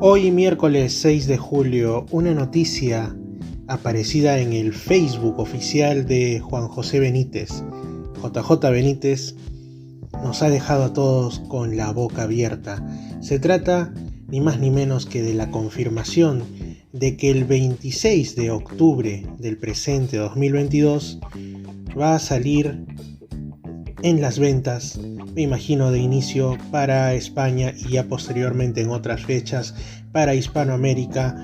Hoy miércoles 6 de julio, una noticia aparecida en el Facebook oficial de Juan José Benítez, JJ Benítez, nos ha dejado a todos con la boca abierta. Se trata ni más ni menos que de la confirmación de que el 26 de octubre del presente 2022 va a salir en las ventas, me imagino de inicio para España y ya posteriormente en otras fechas para Hispanoamérica,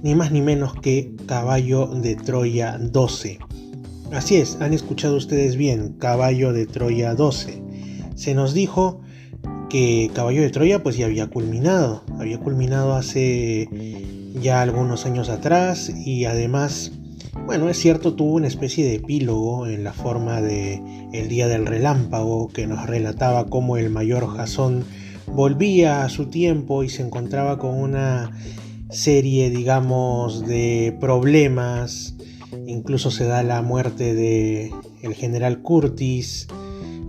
ni más ni menos que Caballo de Troya 12. Así es, han escuchado ustedes bien, Caballo de Troya 12. Se nos dijo que Caballo de Troya pues ya había culminado hace ya algunos años atrás y además, bueno, es cierto, tuvo una especie de epílogo en la forma de El Día del Relámpago, que nos relataba cómo el mayor Jasón volvía a su tiempo y se encontraba con una serie, digamos, de problemas. Incluso se da la muerte de el general Curtis.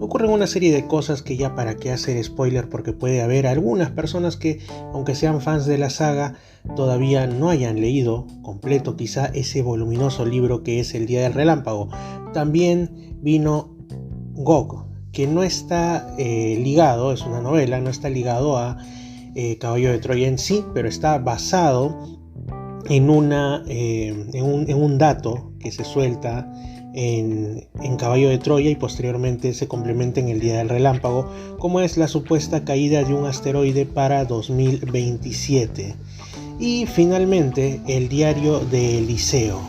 Ocurren una serie de cosas que ya para qué hacer spoiler, porque puede haber algunas personas que, aunque sean fans de la saga, todavía no hayan leído completo quizá ese voluminoso libro que es El Día del Relámpago. También vino Gog, que no está ligado, es una novela, no está ligado a Caballo de Troya en sí, pero está basado en un dato que se suelta en Caballo de Troya y posteriormente se complementa en El Día del Relámpago, como es la supuesta caída de un asteroide para 2027. Y finalmente el diario de Eliseo.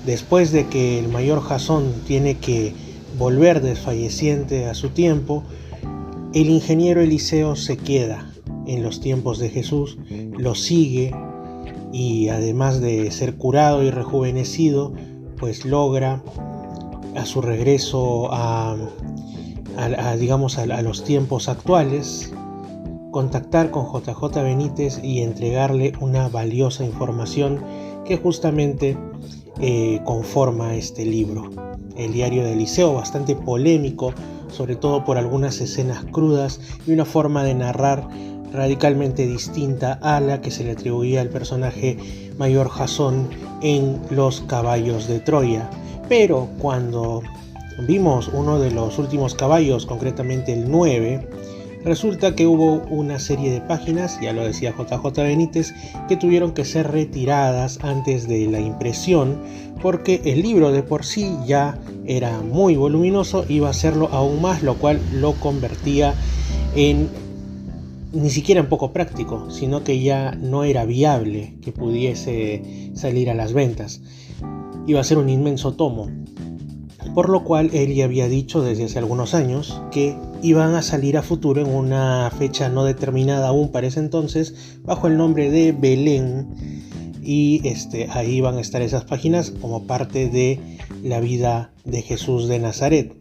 Después de que el mayor Jasón tiene que volver desfalleciente a su tiempo, el ingeniero Eliseo se queda en los tiempos de Jesús, lo sigue y además de ser curado y rejuvenecido, pues logra a su regreso a los tiempos actuales contactar con JJ Benítez y entregarle una valiosa información que justamente conforma este libro, el diario de Eliseo, bastante polémico, sobre todo por algunas escenas crudas y una forma de narrar radicalmente distinta a la que se le atribuía al personaje mayor Jasón en Los Caballos de Troya. Pero cuando vimos uno de los últimos caballos, concretamente el 9, resulta que hubo una serie de páginas, ya lo decía JJ Benítez, que tuvieron que ser retiradas antes de la impresión, porque el libro de por sí ya era muy voluminoso, iba a serlo aún más, lo cual lo convertía en ni siquiera en poco práctico, sino que ya no era viable que pudiese salir a las ventas. Iba a ser un inmenso tomo, por lo cual él ya había dicho desde hace algunos años que iban a salir a futuro en una fecha no determinada aún para ese entonces, bajo el nombre de Belén, y ahí van a estar esas páginas como parte de la vida de Jesús de Nazaret.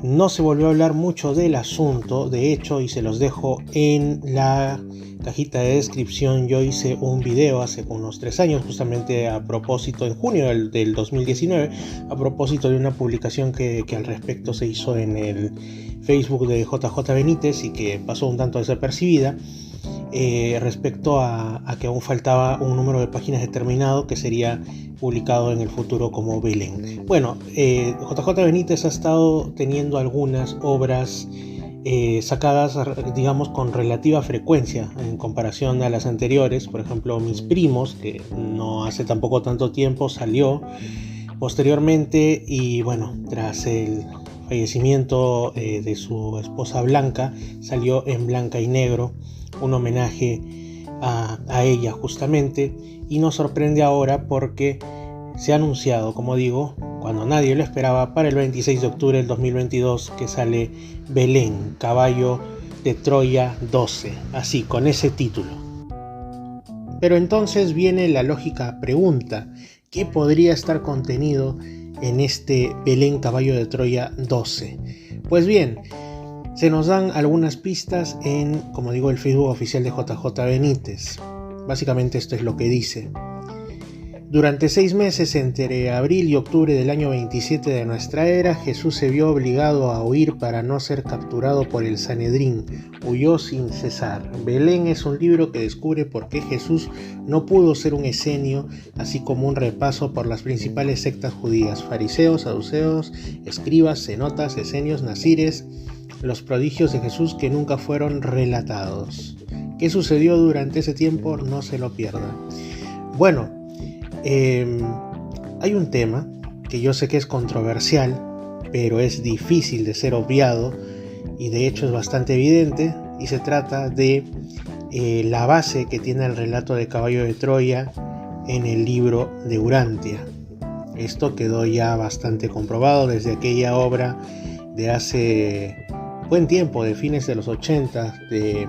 No se volvió a hablar mucho del asunto, de hecho, y se los dejo en la cajita de descripción. Yo hice un video hace unos 3 años, justamente a propósito, en junio del 2019, a propósito de una publicación que al respecto se hizo en el Facebook de JJ Benítez y que pasó un tanto desapercibida, respecto a que aún faltaba un número de páginas determinado que sería publicado en el futuro como Belén. Bueno, JJ Benítez ha estado teniendo algunas obras sacadas, digamos, con relativa frecuencia en comparación a las anteriores. Por ejemplo, Mis Primos, que no hace tampoco tanto tiempo salió posteriormente, y bueno, tras el fallecimiento de su esposa Blanca, salió en Blanca y Negro, un homenaje a ella justamente, y nos sorprende ahora porque se ha anunciado, como digo, cuando nadie lo esperaba, para el 26 de octubre del 2022 que sale Belén, Caballo de Troya 12, así, con ese título. Pero entonces viene la lógica pregunta: ¿qué podría estar contenido en este Belén, Caballo de Troya 12? Pues bien, se nos dan algunas pistas en, como digo, el Facebook oficial de JJ Benítez. Básicamente esto es lo que dice. Durante 6 meses, entre abril y octubre del año 27 de nuestra era, Jesús se vio obligado a huir para no ser capturado por el Sanedrín. Huyó sin cesar. Belén es un libro que descubre por qué Jesús no pudo ser un esenio, así como un repaso por las principales sectas judías: fariseos, saduceos, escribas, cenotas, esenios, nazires, los prodigios de Jesús que nunca fueron relatados. ¿Qué sucedió durante ese tiempo? No se lo pierda. Bueno, hay un tema que yo sé que es controversial, pero es difícil de ser obviado y de hecho es bastante evidente, y se trata de la base que tiene el relato de Caballo de Troya en el libro de Urantia. Esto quedó ya bastante comprobado desde aquella obra de hace buen tiempo, de fines de los 80, de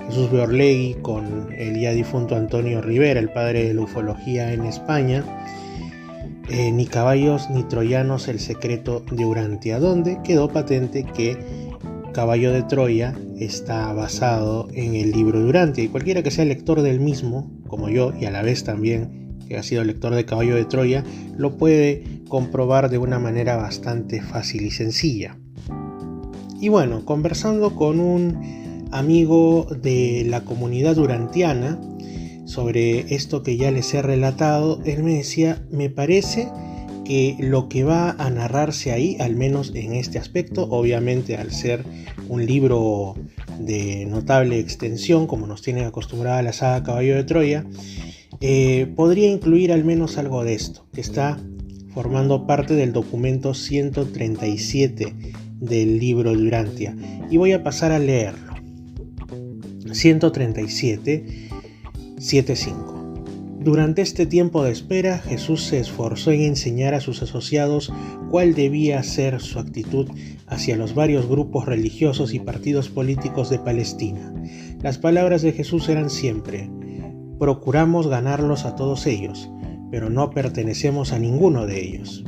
Jesús Beorlegui con el ya difunto Antonio Rivera, el padre de la ufología en España. Ni caballos ni troyanos, el secreto de Urantia, donde quedó patente que Caballo de Troya está basado en el libro de Urantia, y cualquiera que sea lector del mismo, como yo, y a la vez también que ha sido lector de Caballo de Troya, lo puede comprobar de una manera bastante fácil y sencilla. Y bueno, conversando con un amigo de la comunidad urantiana sobre esto que ya les he relatado, él me decía: me parece que lo que va a narrarse ahí, al menos en este aspecto, obviamente al ser un libro de notable extensión, como nos tiene acostumbrada la saga Caballo de Troya, podría incluir al menos algo de esto, que está formando parte del documento 137 del libro de Urantia. Y voy a pasar a leerlo. 137, 7.5. Durante este tiempo de espera, Jesús se esforzó en enseñar a sus asociados cuál debía ser su actitud hacia los varios grupos religiosos y partidos políticos de Palestina. Las palabras de Jesús eran siempre: procuramos ganarlos a todos ellos, pero no pertenecemos a ninguno de ellos.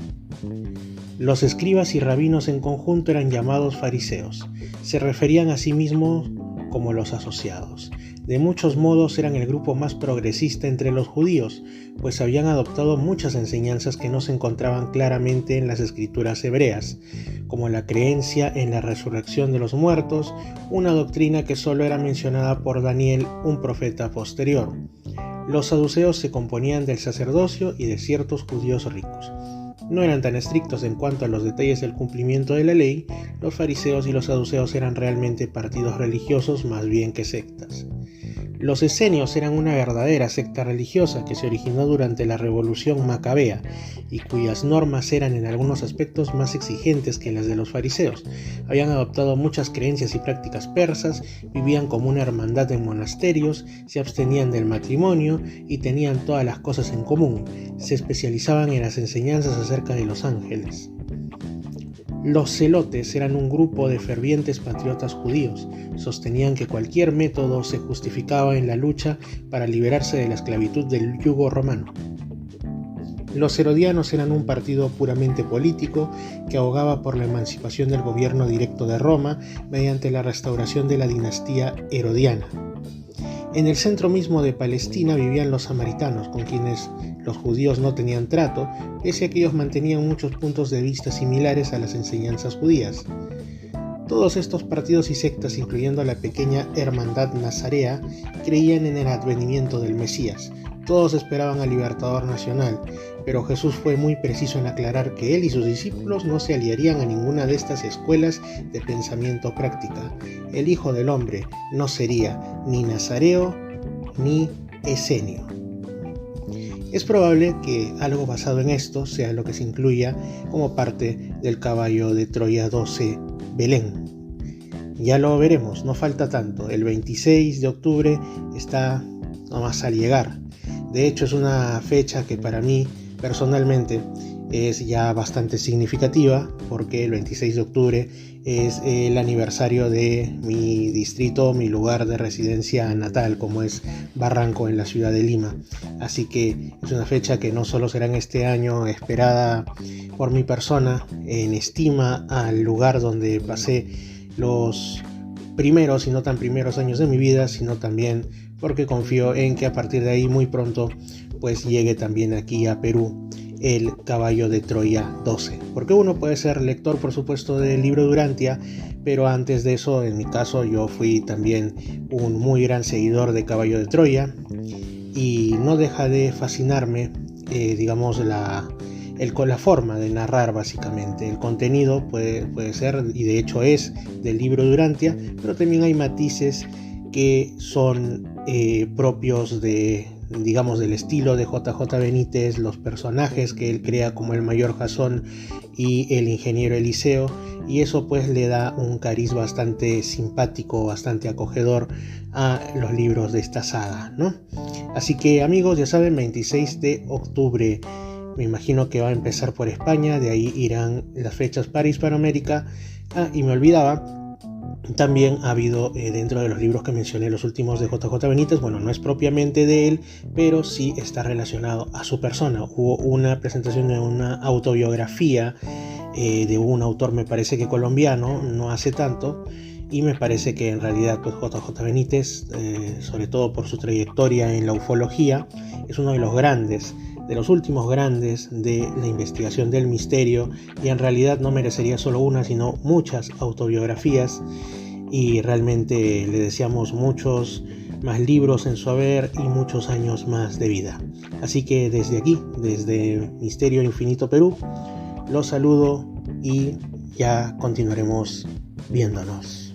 Los escribas y rabinos en conjunto eran llamados fariseos. Se referían a sí mismos como los asociados. De muchos modos eran el grupo más progresista entre los judíos, pues habían adoptado muchas enseñanzas que no se encontraban claramente en las escrituras hebreas, como la creencia en la resurrección de los muertos, una doctrina que solo era mencionada por Daniel, un profeta posterior. Los saduceos se componían del sacerdocio y de ciertos judíos ricos. No eran tan estrictos en cuanto a los detalles del cumplimiento de la ley. Los fariseos y los saduceos eran realmente partidos religiosos más bien que sectas. Los esenios eran una verdadera secta religiosa que se originó durante la Revolución Macabea y cuyas normas eran en algunos aspectos más exigentes que las de los fariseos. Habían adoptado muchas creencias y prácticas persas, vivían como una hermandad en monasterios, se abstenían del matrimonio y tenían todas las cosas en común. Se especializaban en las enseñanzas acerca de los ángeles. Los celotes eran un grupo de fervientes patriotas judíos. Sostenían que cualquier método se justificaba en la lucha para liberarse de la esclavitud del yugo romano. Los herodianos eran un partido puramente político que abogaba por la emancipación del gobierno directo de Roma mediante la restauración de la dinastía herodiana. En el centro mismo de Palestina vivían los samaritanos, con quienes los judíos no tenían trato, pese a que ellos mantenían muchos puntos de vista similares a las enseñanzas judías. Todos estos partidos y sectas, incluyendo la pequeña hermandad nazarea, creían en el advenimiento del Mesías. Todos esperaban al libertador nacional, pero Jesús fue muy preciso en aclarar que él y sus discípulos no se aliarían a ninguna de estas escuelas de pensamiento práctica. El Hijo del Hombre no sería ni nazareo ni esenio. Es probable que algo basado en esto sea lo que se incluya como parte del Caballo de Troya 12, Belén. Ya lo veremos, no falta tanto. El 26 de octubre está nomás al llegar. De hecho, es una fecha que para mí personalmente es ya bastante significativa, porque el 26 de octubre es el aniversario de mi distrito, mi lugar de residencia natal, como es Barranco, en la ciudad de Lima. Así que es una fecha que no solo será en este año esperada por mi persona, en estima al lugar donde pasé los primeros y no tan primeros años de mi vida, sino también porque confío en que a partir de ahí muy pronto pues llegue también aquí a Perú el Caballo de Troya 12, porque uno puede ser lector, por supuesto, del libro Durantia, pero antes de eso, en mi caso, yo fui también un muy gran seguidor de Caballo de Troya, y no deja de fascinarme, digamos, la forma de narrar. Básicamente el contenido puede ser, y de hecho es, del libro Durantia, pero también hay matices que son propios de, digamos, del estilo de JJ Benítez, los personajes que él crea, como el mayor Jasón y el ingeniero Eliseo, y eso pues le da un cariz bastante simpático, bastante acogedor a los libros de esta saga, ¿no? Así que, amigos, ya saben, 26 de octubre, me imagino que va a empezar por España, de ahí irán las fechas para Hispanoamérica. Y me olvidaba, también ha habido dentro de los libros que mencioné, los últimos de JJ Benítez, bueno, no es propiamente de él, pero sí está relacionado a su persona. Hubo una presentación de una autobiografía de un autor, me parece que colombiano, no hace tanto, y me parece que en realidad pues JJ Benítez, sobre todo por su trayectoria en la ufología, es uno de los grandes, de los últimos grandes de la investigación del misterio, y en realidad no merecería solo una, sino muchas autobiografías, y realmente le deseamos muchos más libros en su haber y muchos años más de vida. Así que desde aquí, desde Misterio Infinito Perú, los saludo y ya continuaremos viéndonos.